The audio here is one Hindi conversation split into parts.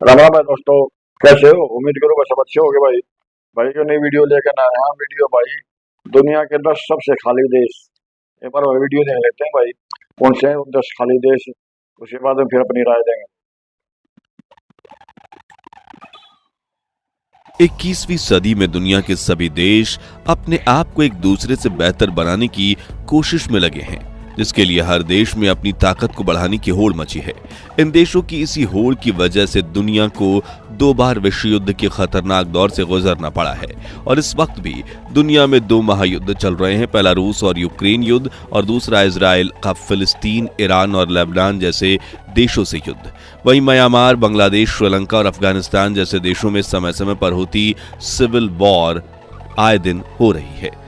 राम राम भाई दोस्तों। कैसे हो? उम्मीद करूँ सब अच्छे होगे भाई। भाई को नई वीडियो लेकर आए हैं। वीडियो भाई दुनिया के 10 सबसे खाली देश। एक बार वही वीडियो देख लेते हैं भाई, कौन से हैं वो 10 खाली देश। उसके बाद हम फिर अपनी राय देंगे। 21वीं सदी में दुनिया के सभी देश अपने आप को एक दूसरे से बेहतर बनाने की कोशिश में लगे हैं, जिसके लिए हर देश में अपनी ताकत को बढ़ाने की होड़ मची है। इन देशों की इसी होड़ की वजह से दुनिया को 2 बार विश्व युद्ध के खतरनाक दौर से गुजरना पड़ा है और इस वक्त भी दुनिया में 2 महायुद्ध चल रहे हैं। पहला रूस और यूक्रेन युद्ध और दूसरा इजराइल का फिलिस्तीन, ईरान और लेबनान जैसे देशों से युद्ध। वहीं म्यांमार, बांग्लादेश, श्रीलंका और अफगानिस्तान जैसे देशों में समय समय पर होती सिविल वॉर आए दिन हो रही है।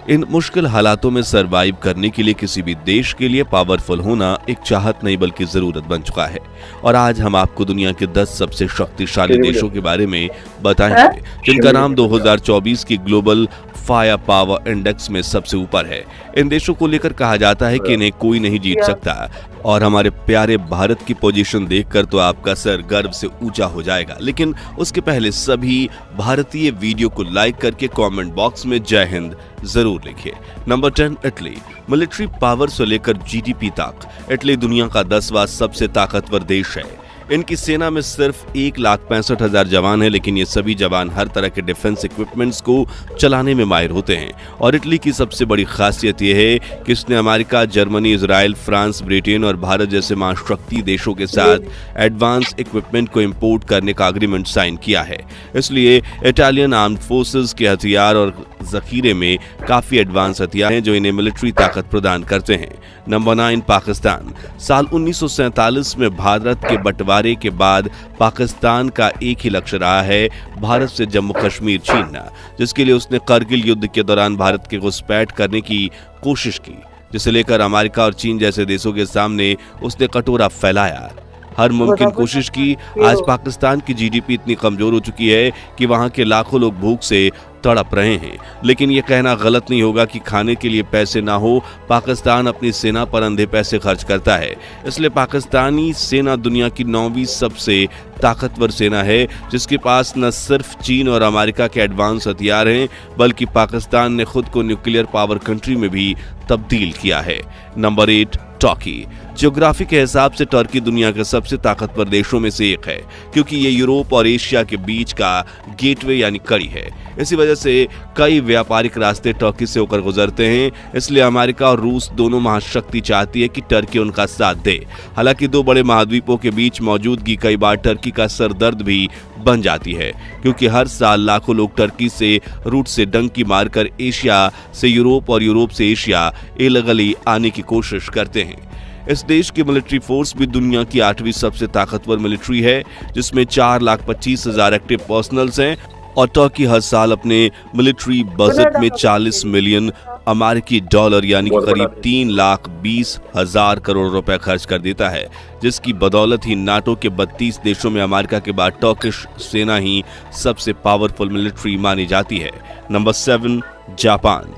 इन मुश्किल हालातों में सरवाइव करने के लिए किसी भी देश के लिए पावरफुल होना एक चाहत नहीं बल्कि जरूरत बन चुका है। और आज हम आपको दुनिया के 10 सबसे शक्तिशाली देशों के बारे में बताएंगे, जिनका नाम 2024 की ग्लोबल फायर पावर इंडेक्स में सबसे ऊपर है। इन देशों को लेकर कहा जाता है कि इन्हें कोई नहीं जीत सकता और हमारे प्यारे भारत की पोजीशन देखकर तो आपका सर गर्व से ऊंचा हो जाएगा। लेकिन उसके पहले सभी भारतीय वीडियो को लाइक करके कमेंट बॉक्स में जय हिंद जरूर लिखिए। Number 10 Italy. मिलिट्री पावर से लेकर जीडीपी तक इटली दुनिया का 10वां सबसे ताकतवर देश है। इनकी सेना में सिर्फ 1,65,000 जवान है, लेकिन ये सभी जवान हर तरह के डिफेंस इक्विपमेंट्स को चलाने में माहिर होते हैं। और इटली की सबसे बड़ी खासियत यह है कि इसने America, Germany, Israel, France, Britain और भारत जैसे महाशक्ति देशों के साथ एडवांस इक्विपमेंट को इंपोर्ट करने का एग्रीमेंट साइन किया है। इसलिए इटालियन आर्म्ड फोर्सेस के हथियार और जखीरे में काफी एडवांस हथियार हैं जो इन्हें मिलिट्री ताकत प्रदान करते हैं। नंबर 9 पाकिस्तान। साल 1947 में भारत के बंटवारे के बाद पाकिस्तान का एक ही लक्ष्य रहा है, भारत से जम्मू कश्मीर छीनना, जिसके लिए उसने करगिल युद्ध के दौरान भारत के घुसपैठ करने की कोशिश की, जिसे लेकर अमेरिका और चीन जैसे देशों के सामने उसने कटोरा फैलाया, हर मुमकिन कोशिश की। आज पाकिस्तान की जीडीपी इतनी कमजोर हो चुकी है कि वहां के लाखों लोग भूख से तड़प रहे हैं। लेकिन यह कहना गलत नहीं होगा कि खाने के लिए पैसे ना हो, पाकिस्तान अपनी सेना पर अंधे पैसे खर्च करता है। इसलिए पाकिस्तानी सेना दुनिया की 9वीं सबसे ताकतवर सेना है, जिसके पास न सिर्फ चीन और अमेरिका के एडवांस हथियार हैं, बल्कि पाकिस्तान ने खुद को न्यूक्लियर पावर कंट्री में भी तब्दील किया है। Number 8 Turkey. ज्योग्राफी के हिसाब से टर्की दुनिया के सबसे ताकतवर देशों में से एक है, क्योंकि ये यूरोप और एशिया के बीच का गेटवे यानी कड़ी है। इसी वजह से कई व्यापारिक रास्ते टर्की से होकर गुजरते हैं। इसलिए अमेरिका और रूस दोनों महाशक्ति चाहती है कि टर्की उनका साथ दे। हालांकि 2 बड़े महाद्वीपों के बीच मौजूदगी कई बार टर्की का सरदर्द भी बन जाती है, क्योंकि हर साल लाखों लोग टर्की से रूट से डंकी मारकर एशिया से यूरोप और यूरोप से एशिया इलीगली आने की कोशिश करते हैं। इस देश की मिलिट्री फोर्स भी दुनिया की 8वीं सबसे ताकतवर मिलिट्री है, जिसमें 4,25,000 एक्टिव पर्सनल्स हैं। और टर्की हर साल अपने मिलिट्री बजट में 40 मिलियन अमेरिकी डॉलर यानी कि करीब 3,20,000 करोड़ रुपए खर्च कर देता है, जिसकी बदौलत ही नाटो के 32 देशों में अमेरिका के बाद टर्किश सेना ही सबसे पावरफुल मिलिट्री मानी जाती है। Number 7 Japan.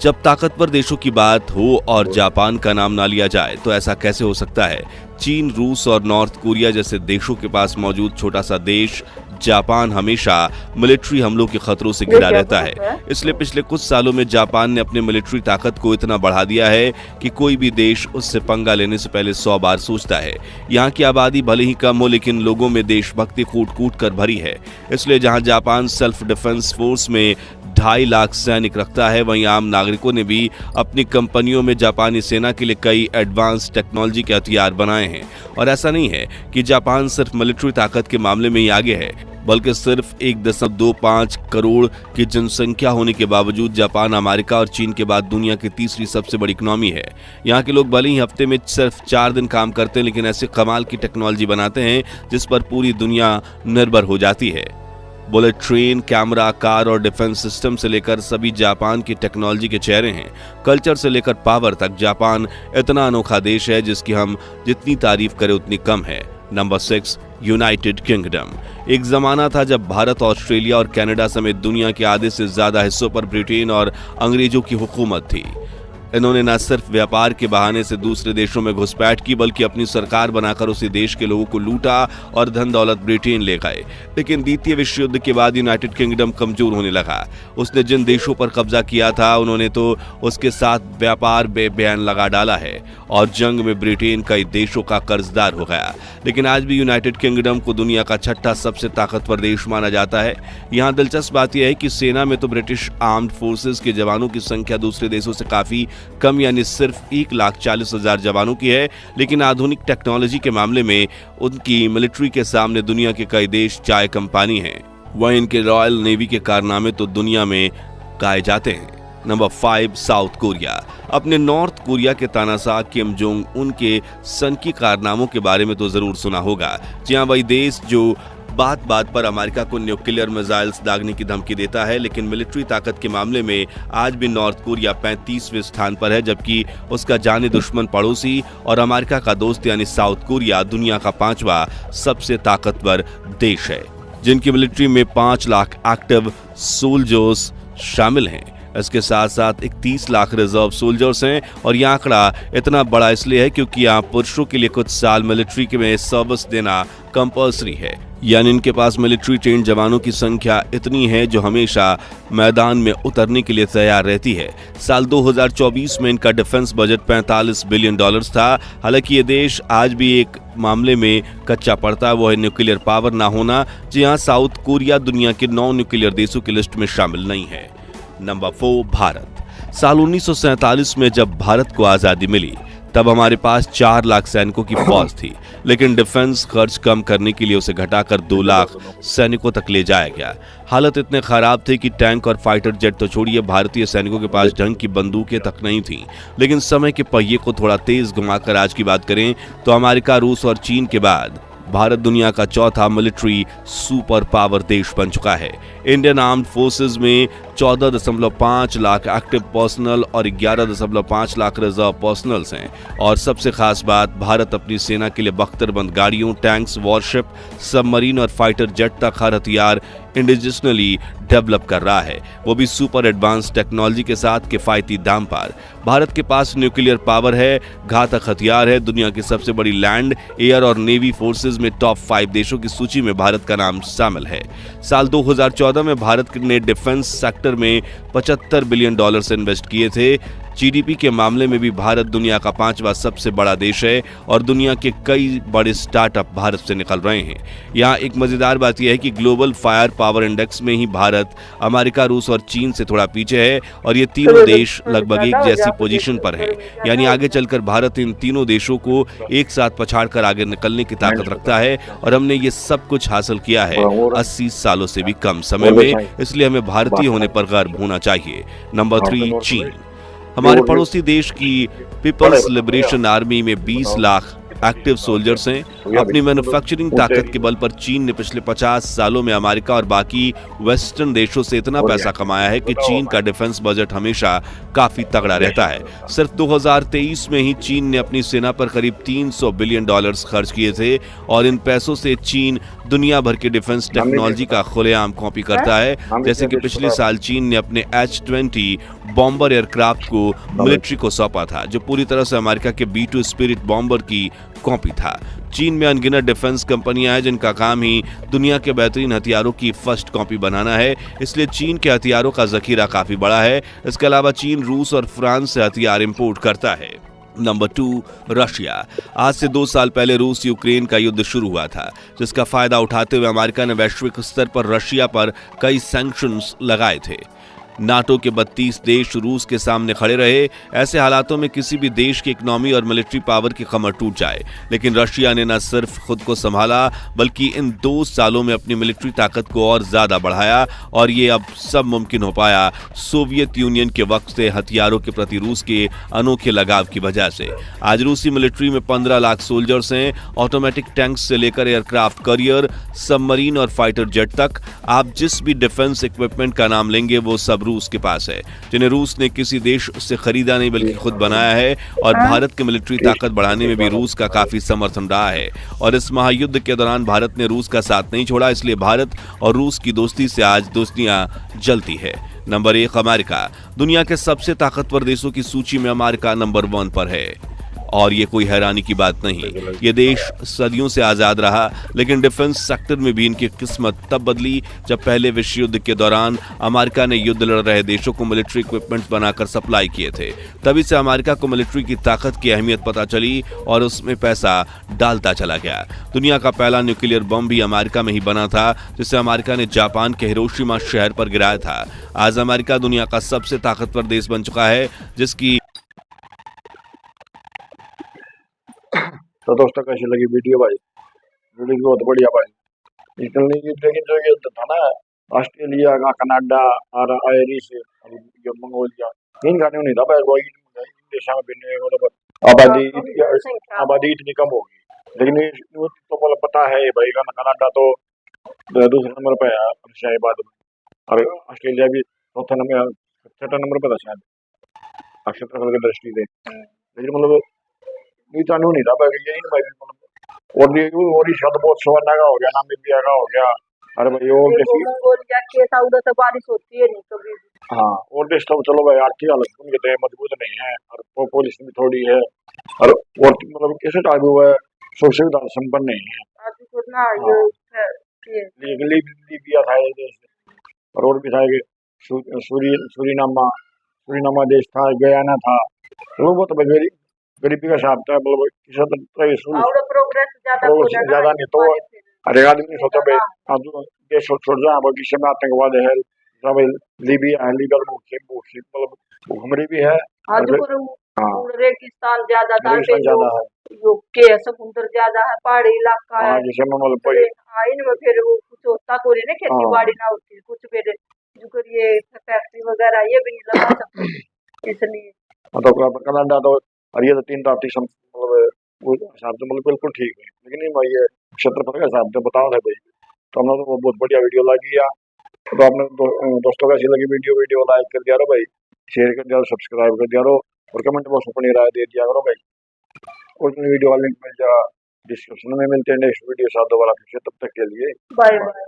जब ताकतवर देशों की बात हो और जापान का नाम ना लिया जाए तो ऐसा कैसे हो सकता है। चीन, रूस और नॉर्थ कोरिया जैसे देशों के पास मौजूद छोटा सा देश जापान हमेशा मिलिट्री हमलों के खतरों से घिरा रहता है। इसलिए पिछले कुछ सालों में जापान ने अपने मिलिट्री ताकत को इतना बढ़ा दिया है कि कोई भी देश उससे पंगा लेने से पहले 100 बार सोचता है। यहाँ की आबादी भले ही कम हो, लेकिन लोगों में देशभक्ति कूट कूट कर भरी है। इसलिए जहाँ जापान सेल्फ डिफेंस फोर्स में 2.5 लाख सैनिक रखता है, वहीं आम नागरिकों ने भी अपनी कंपनियों में जापानी सेना के लिए कई एडवांस टेक्नोलॉजी के हथियार बनाए हैं। और ऐसा नहीं है कि जापान सिर्फ मिलिट्री ताकत के मामले में ही आगे है, बल्कि सिर्फ 1.25 करोड़ की जनसंख्या होने के बावजूद जापान अमेरिका और चीन के बाद दुनिया की 3री सबसे बड़ी इकोनॉमी है। यहाँ के लोग भले ही हफ्ते में सिर्फ 4 दिन काम करते हैं, लेकिन ऐसे कमाल की टेक्नोलॉजी बनाते हैं जिस पर पूरी दुनिया निर्भर हो जाती है। बुलेट ट्रेन, कैमरा, कार और डिफेंस सिस्टम से लेकर सभी जापान की टेक्नोलॉजी के चेहरे हैं। कल्चर से लेकर पावर तक जापान इतना अनोखा देश है जिसकी हम जितनी तारीफ करें उतनी कम है। Number 6 United kingdom. एक जमाना था जब भारत, ऑस्ट्रेलिया और कनाडा समेत दुनिया के आधे से ज्यादा हिस्सों पर ब्रिटेन और अंग्रेजों की हुकूमत थी। इन्होंने न सिर्फ व्यापार के बहाने से दूसरे देशों में घुसपैठ की, बल्कि अपनी सरकार बनाकर उसी देश के लोगों को लूटा और धन दौलत ब्रिटेन ले गए। लेकिन द्वितीय विश्व युद्ध के बाद यूनाइटेड किंगडम कमजोर होने लगा। उसने जिन देशों पर कब्जा किया था उन्होंने तो उसके साथ व्यापार बैन लगा डाला है और जंग में ब्रिटेन कई देशों का कर्जदार हो गया। लेकिन आज भी यूनाइटेड किंगडम को दुनिया का छठा सबसे ताकतवर देश माना जाता है। यहाँ दिलचस्प बात यह है कि सेना में तो ब्रिटिश आर्म्ड फोर्सेस के जवानों की संख्या दूसरे देशों से काफी कम, यानी सिर्फ 1,40,000 जवानों की है। लेकिन आधुनिक टेक्नोलॉजी के मामले में उनकी मिलिट्री के सामने दुनिया के कई देश चाय कम पानी हैं। वहीं इनके रॉयल नेवी के कारनामे तो दुनिया में गाए जाते हैं। Number 5, south Korea. अपने नॉर्थ कोरिया के तानाशाह किम जोंग उन के सनकी कारनामों के बारे में तो जरूर सुना होगा। जी हाँ, वही देश जो बात बात पर अमेरिका को न्यूक्लियर मिसाइल्स दागने की धमकी देता है, लेकिन मिलिट्री ताकत के मामले में आज भी नॉर्थ कोरिया 35वें स्थान पर है, जबकि उसका जाने दुश्मन पड़ोसी और अमेरिका का दोस्त यानी साउथ कोरिया दुनिया का 5वां सबसे ताकतवर देश है, जिनकी मिलिट्री में 5 लाख एक्टिव सोल्जर्स शामिल हैं। इसके साथ साथ 31 लाख रिजर्व सोल्जर्स हैं और यह आंकड़ा इतना बड़ा इसलिए है क्योंकि यहाँ पुरुषों के लिए कुछ साल मिलिट्री में सर्विस देना कंपल्सरी है, यानी इनके पास मिलिट्री ट्रेन जवानों की संख्या इतनी है जो हमेशा मैदान में उतरने के लिए तैयार रहती है। साल 2024 में इनका डिफेंस बजट $45 बिलियन था। हालांकि ये देश आज भी एक मामले में कच्चा पड़ता है, वो है न्यूक्लियर पावर ना होना। जी हाँ, साउथ कोरिया दुनिया के 9 न्यूक्लियर देशों की लिस्ट में शामिल नहीं है। नंबर 4, भारत। साल 1947 में जब भारत को आजादी मिली तब हमारे पास 4 लाख सैनिकों की फौज थी, लेकिन डिफेंस खर्च कम करने के लिए उसे घटाकर 2 लाख सैनिकों तक ले जाया गया। हालत इतने खराब थे कि टैंक और फाइटर जेट तो छोड़िए, भारतीय सैनिकों के पास ढंग की बंदूकें तक नहीं थीं। लेकिन समय के पहिए को थोड़ा तेज घुमाकर आज की बात करें तो अमेरिका, रूस और चीन के बाद भारत दुनिया का चौथा मिलिट्री सुपर पावर देश बन चुका है। इंडियन आर्म्ड फोर्सेस में 14.5 लाख एक्टिव पर्सनल और 11.5 लाख रिजर्व पर्सनल्स हैं। और सबसे खास बात, भारत अपनी सेना के लिए बख्तरबंद गाड़ियों, टैंक्स, वॉरशिप, सबमरीन और फाइटर जेट तक हर हथियार इंडिजिनली डेवलप कर रहा है, वो भी सुपर एडवांस टेक्नोलॉजी के साथ किफायती दाम पर। भारत के पास न्यूक्लियर पावर है, घातक हथियार है, दुनिया की सबसे बड़ी लैंड, एयर और नेवी फोर्सेज में टॉप 5 देशों की सूची में भारत का नाम शामिल है। साल 2014 में भारत ने डिफेंस सेक्टर में $75 बिलियन इन्वेस्ट किए थे। जीडीपी के मामले में भी भारत दुनिया का 5वां सबसे बड़ा देश है और दुनिया के कई बड़े स्टार्टअप भारत से निकल रहे हैं। यहाँ एक मजेदार बात यह है कि ग्लोबल फायर पावर इंडेक्स में ही भारत अमेरिका, रूस और चीन से थोड़ा पीछे है और ये तीनों देश लगभग एक जैसी पोजीशन पर हैं। यानी आगे चलकर भारत इन तीनों देशों को एक साथ पछाड़कर आगे निकलने की ताकत रखता है और हमने ये सब कुछ हासिल किया है 80 सालों से भी कम समय में, इसलिए हमें भारतीय होने पर गर्व होना चाहिए। नंबर 3, चीन। हमारे पड़ोसी देश की पीपल्स लिबरेशन आर्मी में 20 लाख एक्टिव सोल्जर्स हैं। अपनी मैन्युफैक्चरिंग ताकत के बल पर चीन ने पिछले 50 सालों में अमेरिका और बाकी वेस्टर्न देशों से इतना पैसा कमाया है कि चीन का डिफेंस बजट हमेशा काफी तगड़ा रहता है। सिर्फ 2023 में ही चीन ने अपनी सेना पर करीब $300 बिलियन खर्च किए थे और इन पैसों से चीन दुनिया भर के डिफेंस टेक्नोलॉजी का खुलेआम कॉपी करता है। जैसे कि पिछले साल चीन ने अपने H-20 बॉम्बर एयरक्राफ्ट को मिलिट्री को सौंपा था, जो पूरी तरह से अमेरिका के B-2 स्पिरिट बॉम्बर की कॉपी था। चीन में अनगिनत डिफेंस कंपनियां हैं जिनका काम ही दुनिया के बेहतरीन हथियारों की फर्स्ट कॉपी बनाना है, इसलिए चीन के हथियारों का जखीरा काफी बड़ा है। इसके अलावा चीन रूस और फ्रांस से हथियार इंपोर्ट करता है। Number 2, Russia. आज से 2 साल पहले रूस यूक्रेन का युद्ध शुरू हुआ था, जिसका फायदा उठाते हुए अमेरिका ने वैश्विक स्तर पर रशिया पर कई सैंक्शंस लगाए थे। नाटो के 32 देश रूस के सामने खड़े रहे। ऐसे हालातों में किसी भी देश की इकोनॉमी और मिलिट्री पावर की कमर टूट जाए, लेकिन रशिया ने न सिर्फ खुद को संभाला बल्कि इन 2 सालों में अपनी मिलिट्री ताकत को और ज्यादा बढ़ाया और ये अब सब मुमकिन हो पाया सोवियत यूनियन के वक्त से हथियारों के प्रति रूस के अनोखे लगाव की वजह से। आज रूसी मिलिट्री में 15 लाख सोल्जर्स हैं, ऑटोमेटिक टैंक्स से लेकर एयरक्राफ्ट कैरियर, सबमरीन और फाइटर जेट तक। आप जिस भी डिफेंस इक्विपमेंट का नाम लेंगे वो सब रूस के पास है, जिन्हें रूस ने किसी देश से खरीदा नहीं बल्कि खुद बनाया है। और भारत की मिलिट्री ताकत बढ़ाने में भी रूस का काफी समर्थन रहा है और इस महायुद्ध के दौरान भारत ने रूस का साथ नहीं छोड़ा, इसलिए भारत और रूस की दोस्ती से आज दुनिया जलती है। Number 1 America. दुनिया के सबसे ताकतवर देशों की सूची में अमेरिका नंबर 1 पर है। और ये कोई हैरानी की बात नहीं। ये देश सदियों से आजाद रहा, लेकिन डिफेंस सेक्टर में भी इनकी किस्मत तब बदली जब पहले विश्व युद्ध के दौरान अमेरिका ने युद्ध लड़ रहे देशों को मिलिट्री इक्विपमेंट बनाकर सप्लाई किए थे। तभी से अमेरिका को मिलिट्री की ताकत की अहमियत पता चली और उसमें पैसा डालता चला गया। दुनिया का पहला न्यूक्लियर बम भी अमेरिका में ही बना था, जिसे अमेरिका ने जापान के हिरोशिमा शहर पर गिराया था। आज अमेरिका दुनिया का सबसे ताकतवर देश बन चुका है, जिसकी तो दोस्तों कैसी लगी वीडियो भाई? वीडियो बहुत बढ़िया भाई। लेकिन जो ये था ना, ऑस्ट्रेलिया का, कनाडा और आयरिश और ये मंगोलिया, इन गाड़ियों नहीं था भाई। वही इन देशों में भिन्न मतलब आबादी इतनी कम होगी, लेकिन तो मतलब पता है भाई कनाडा तो दूसरे नंबर पे है रशिया के बाद में, और ऑस्ट्रेलिया भी चौथा नंबर, छठा नंबर पे था शायद क्षेत्रफल की दृष्टि से। लेकिन मतलब नीचानू नहीं था भाई, यही ना भाई मतलब और शब्द बहुत सवरना का हो गया, नामीबिया का हो गया। अरे भाई और जैसी मंगोलिया के साउथ से बारिश होती है नहीं कभी भी। हाँ, और देश तो चलो भाई आर्थिक हालत उनके तो मजबूत नहीं है, और पुलिस भी थोड़ी है, और मतलब कैसे टाइप हुआ है, सुख सुविधा संपन्न नहीं है। अभी तो ना ये लीबिया था ये देश, और भी था कि सूरीनामा देश था, गयाना था। वो बहुत गरीबी का हिसाब था, मतलब और प्रोग्रेस ज्यादा हो जाना ज्यादा नहीं तो हर एक आदमी सोचा भाई देश छोड़ जाए, भविष्य में आतंकवाद है, लीबिया है, लीबिया मतलब भूखमरी भी है, रेगिस्तान ज्यादा था, ज्यादा है, के समुद्र ज्यादा है, पहाड़ी इलाका है, जैसे मतलब इनमें फिर वो कुछ होता को नहीं, खेती बाड़ी ना होती कुछ, फिर जो कर ये फैक्ट्री वगैरह ये भी नहीं लगा सकते, इसलिए तो कनाडा तो, और ये तो 3 मतलब हिसाब से मतलब बिल्कुल ठीक है। लेकिन भाई ये क्षेत्रफल के हिसाब से बताओ है भाई, तो हमने तो बहुत बढ़िया वीडियो लगी है। तो आपने दोस्तों कैसी लगी वीडियो लाइक कर दिया रो भाई, शेयर कर दिया, सब्सक्राइब कर दिया रो, और कमेंट बॉक्स में अपनी राय दे दिया करो भाई। और वीडियो का लिंक मिल जाएगा डिस्क्रिप्शन में। मिलते हैं नेक्स्ट वीडियो साथ दोबारा, तब तक के लिए बाय बाय।